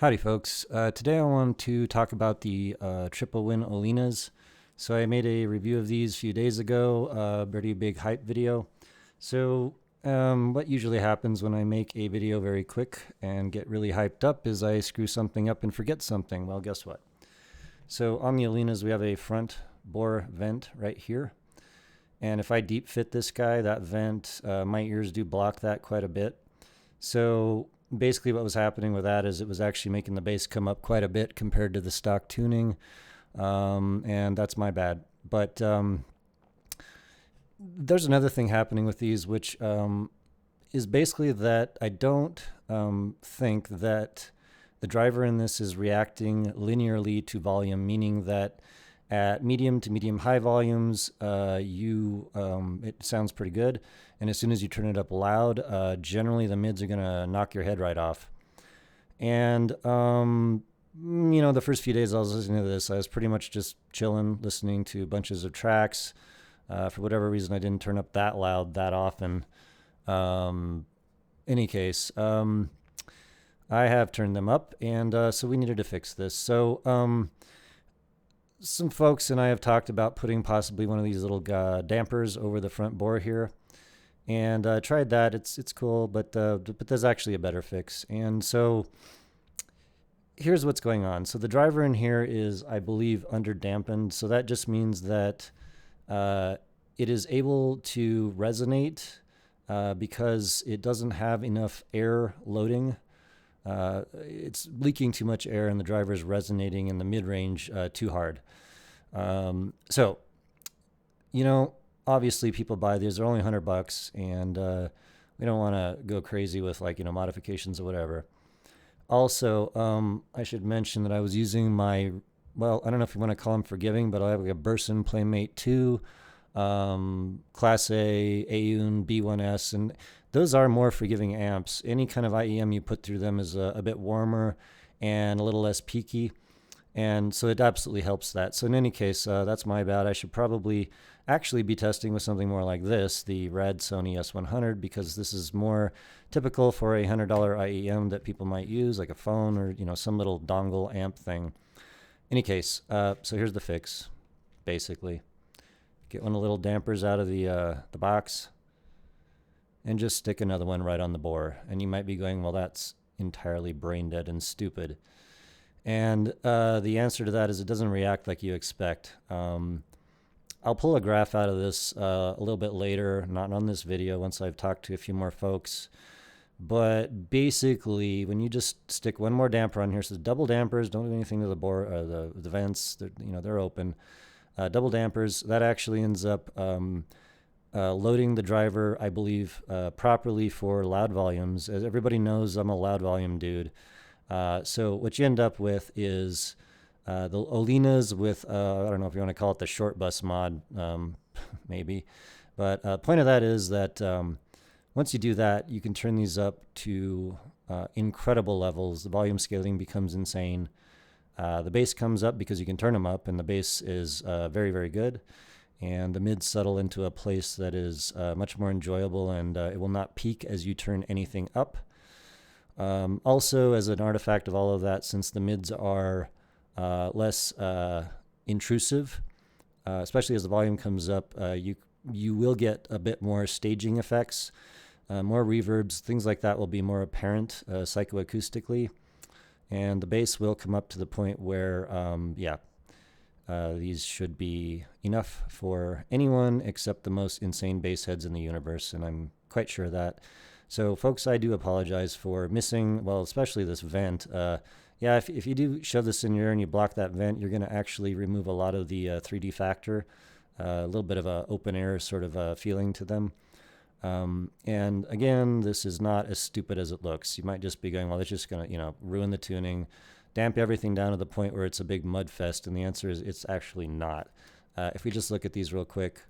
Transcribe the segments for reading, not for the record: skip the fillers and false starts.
Howdy, folks. Today I want to talk about the Tripowin Olinas. So I made a review of these a few days ago, a pretty big hype video. What usually happens when I make a video very quick and get really hyped up is I screw something up and forget something. Well, guess what? So on the Olinas, we have a front bore vent right here. And if I deep fit this guy, that vent, my ears do block that quite a bit. So basically what was happening with that is it was actually making the bass come up quite a bit compared to the stock tuning. And that's my bad. But there's another thing happening with these, which is basically that I don't think that the driver in this is reacting linearly to volume, meaning that at medium to medium high volumes, it sounds pretty good. And as soon as you turn it up loud, generally the mids are going to knock your head right off. And, the first few days I was listening to this, I was pretty much just chilling, listening to bunches of tracks. For whatever reason, I didn't turn up that loud that often. Any case, I have turned them up, and so we needed to fix this. So, some folks and I have talked about putting possibly one of these little dampers over the front bore here, and tried that. It's cool, but there's actually a better fix. And so here's what's going on. So the driver in here is, I believe, under dampened. So that just means that it is able to resonate because it doesn't have enough air loading. It's leaking too much air and the driver is resonating in the mid-range too hard. So, obviously people buy these, they're only $100 and we don't want to go crazy with modifications or whatever. Also, I should mention that I was using I don't know if you want to call them forgiving, but I have a Burson Playmate 2, Class A, AUN, B1S, and those are more forgiving amps. Any kind of IEM you put through them is a bit warmer and a little less peaky. And so it absolutely helps that. So in any case, that's my bad. I should probably actually be testing with something more like this, the Rad Sony S100, because this is more typical for a $100 IEM that people might use, like a phone or some little dongle amp thing. Any case, so here's the fix, basically. Get one of the little dampers out of the box and just stick another one right on the bore. And you might be going, well, that's entirely brain dead and stupid. And the answer to that is it doesn't react like you expect. I'll pull a graph out of this a little bit later, not on this video, once I've talked to a few more folks. But basically, when you just stick one more damper on here, so double dampers, don't do anything to the bore, the vents, they're open. Double dampers, that actually ends up loading the driver, I believe, properly for loud volumes. As everybody knows, I'm a loud volume dude. So what you end up with is the Olinas with, I don't know if you want to call it the short bus mod, maybe. But the point of that is that once you do that, you can turn these up to incredible levels. The volume scaling becomes insane. The bass comes up because you can turn them up, and the bass is very, very good. And the mids settle into a place that is much more enjoyable, and it will not peak as you turn anything up. Also, as an artifact of all of that, since the mids are less intrusive, especially as the volume comes up, you will get a bit more staging effects, more reverbs, things like that will be more apparent psychoacoustically, and the bass will come up to the point where, these should be enough for anyone except the most insane bass heads in the universe, and I'm quite sure of that. So, folks, I do apologize for missing, especially this vent. If you do shove this in your ear and you block that vent, you're going to actually remove a lot of the 3D factor, a little bit of a open air sort of feeling to them. And again, this is not as stupid as it looks. You might just be going, well, it's just going to, ruin the tuning, damp everything down to the point where it's a big mud fest. And the answer is it's actually not. If we just look at these real quick,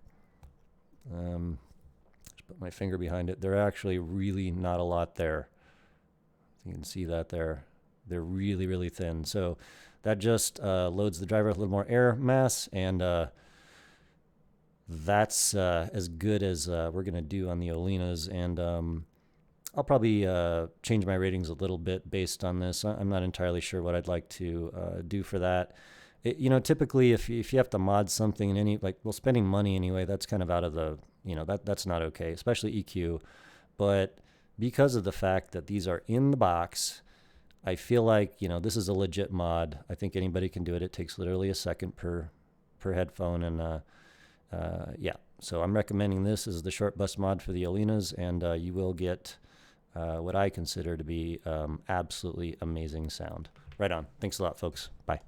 put my finger behind it. They're actually really not a lot there. You can see that there. They're really, really thin. So that just loads the driver with a little more air mass, and that's as good as we're going to do on the Olinas. And I'll probably change my ratings a little bit based on this. I'm not entirely sure what I'd like to do for that. Typically if you have to mod something in any, like, well, spending money anyway, that's kind of out of the, that's not okay, especially EQ. But because of the fact that these are in the box, I feel like, this is a legit mod. I think anybody can do it. It takes literally a second per headphone, and yeah. So I'm recommending this as the short bus mod for the Olinas, and you will get what I consider to be absolutely amazing sound. Right on. Thanks a lot, folks. Bye.